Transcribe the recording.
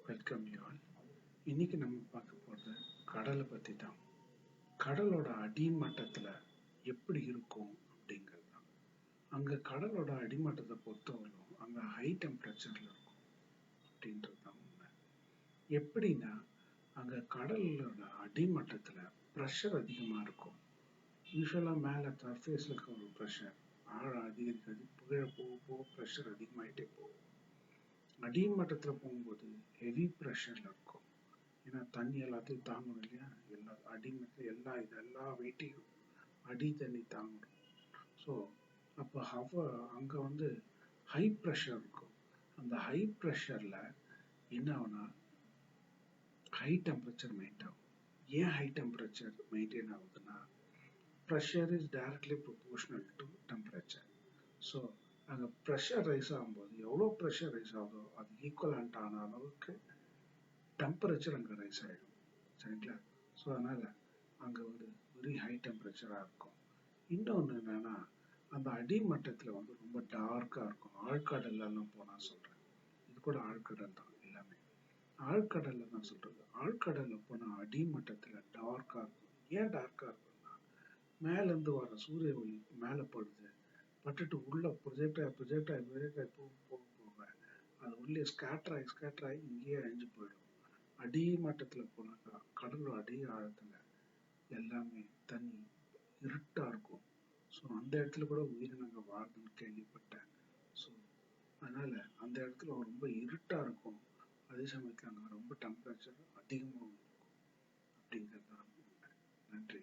Welcome you all. இன்னைக்கு நம்ம பார்க்க போகிறது கடலை பற்றி தான். கடலோட அடிமட்டத்தில் எப்படி இருக்கும் அப்படிங்கிறது தான். அங்கே கடலோட அடிமட்டத்தை பொறுத்தவரைக்கும் அங்கே ஹை டெம்பரேச்சரில் இருக்கும் அப்படின்றது தான் உண்மை. எப்படின்னா அங்கே கடலோட அடிமட்டத்தில் ப்ரெஷர் அதிகமாக இருக்கும். யூஸ்வலாக மேலே சர்ஃபேஸில் இருக்க ஒரு ப்ரெஷர் ஆழம் அதிகரிக்கிறது, கீழே போக போக ப்ரெஷர் அதிகமாகிட்டே போகும். அடிமட்டத்தில் போகும்போது ஹெவி ப்ரெஷரில் இருக்கும். ஏன்னா தண்ணி எல்லாத்தையும் தாங்கணும் இல்லையா, அடிமட்டத்தில் எல்லா வெயிட்டையும் அடி தண்ணி தாங்கணும். ஸோ அப்போ அங்கே ஹை ப்ரெஷர் இருக்கும். அந்த ஹை ப்ரெஷரில் என்ன ஆகுனா ஹை டெம்பரேச்சர் மெயின்டைன் ஆகும். ஏன் ஹை டெம்பரேச்சர் மெயின்டைன் ஆகுதுன்னா pressure is directly proportional to temperature. So அங்கே ப்ரெஷர் ரைஸ் ஆகும்போது எவ்வளோ ப்ரெஷர் ரைஸ் ஆகுதோ அது ஈக்குவலண்ட் ஆன அளவுக்கு டெம்பரேச்சர் அங்கே ரைஸ் ஆகிடும். சரிங்களா? ஸோ அதனால் அங்கே வெரி ஹை டெம்பரேச்சராக இருக்கும். இன்னொன்று என்னென்னா அந்த அடிமட்டத்தில் ரொம்ப டார்க்காக இருக்கும். ஆழ்கடல்லாம் போனால் சொல்கிறேன், இது கூட ஆழ்கடல் தான் எல்லாமே. ஆழ்கடலில் தான் சொல்கிறது. ஆழ்கடலில் போனால் அடிமட்டத்தில் டார்க்காக இருக்கும். ஏன் டார்க்காக இருக்குன்னா மேலேருந்து வர சூரிய ஒளி மேலே பட்டுட்டு உள்ள ப்ரொஜெக்ட் ஆகி போக அது உள்ளே ஸ்கேட்டர் ஆகி இங்கேயே அழிஞ்சு போயிடும். அடிமட்டத்தில் போனாக்கா கடலோட அடி ஆழத்தில் எல்லாமே தண்ணி இருட்டாக இருக்கும். ஸோ அந்த இடத்துல கூட உயிரினங்கள் வாழ்ந்துன்னு கேள்விப்பட்டேன். ஸோ அதனால் அந்த இடத்துல ரொம்ப இருட்டாக இருக்கும். அதே சமயத்தில் அங்கே ரொம்ப டெம்பரேச்சர் அதிகமாக இருக்கும் அப்படிங்கிறது தான். நன்றி.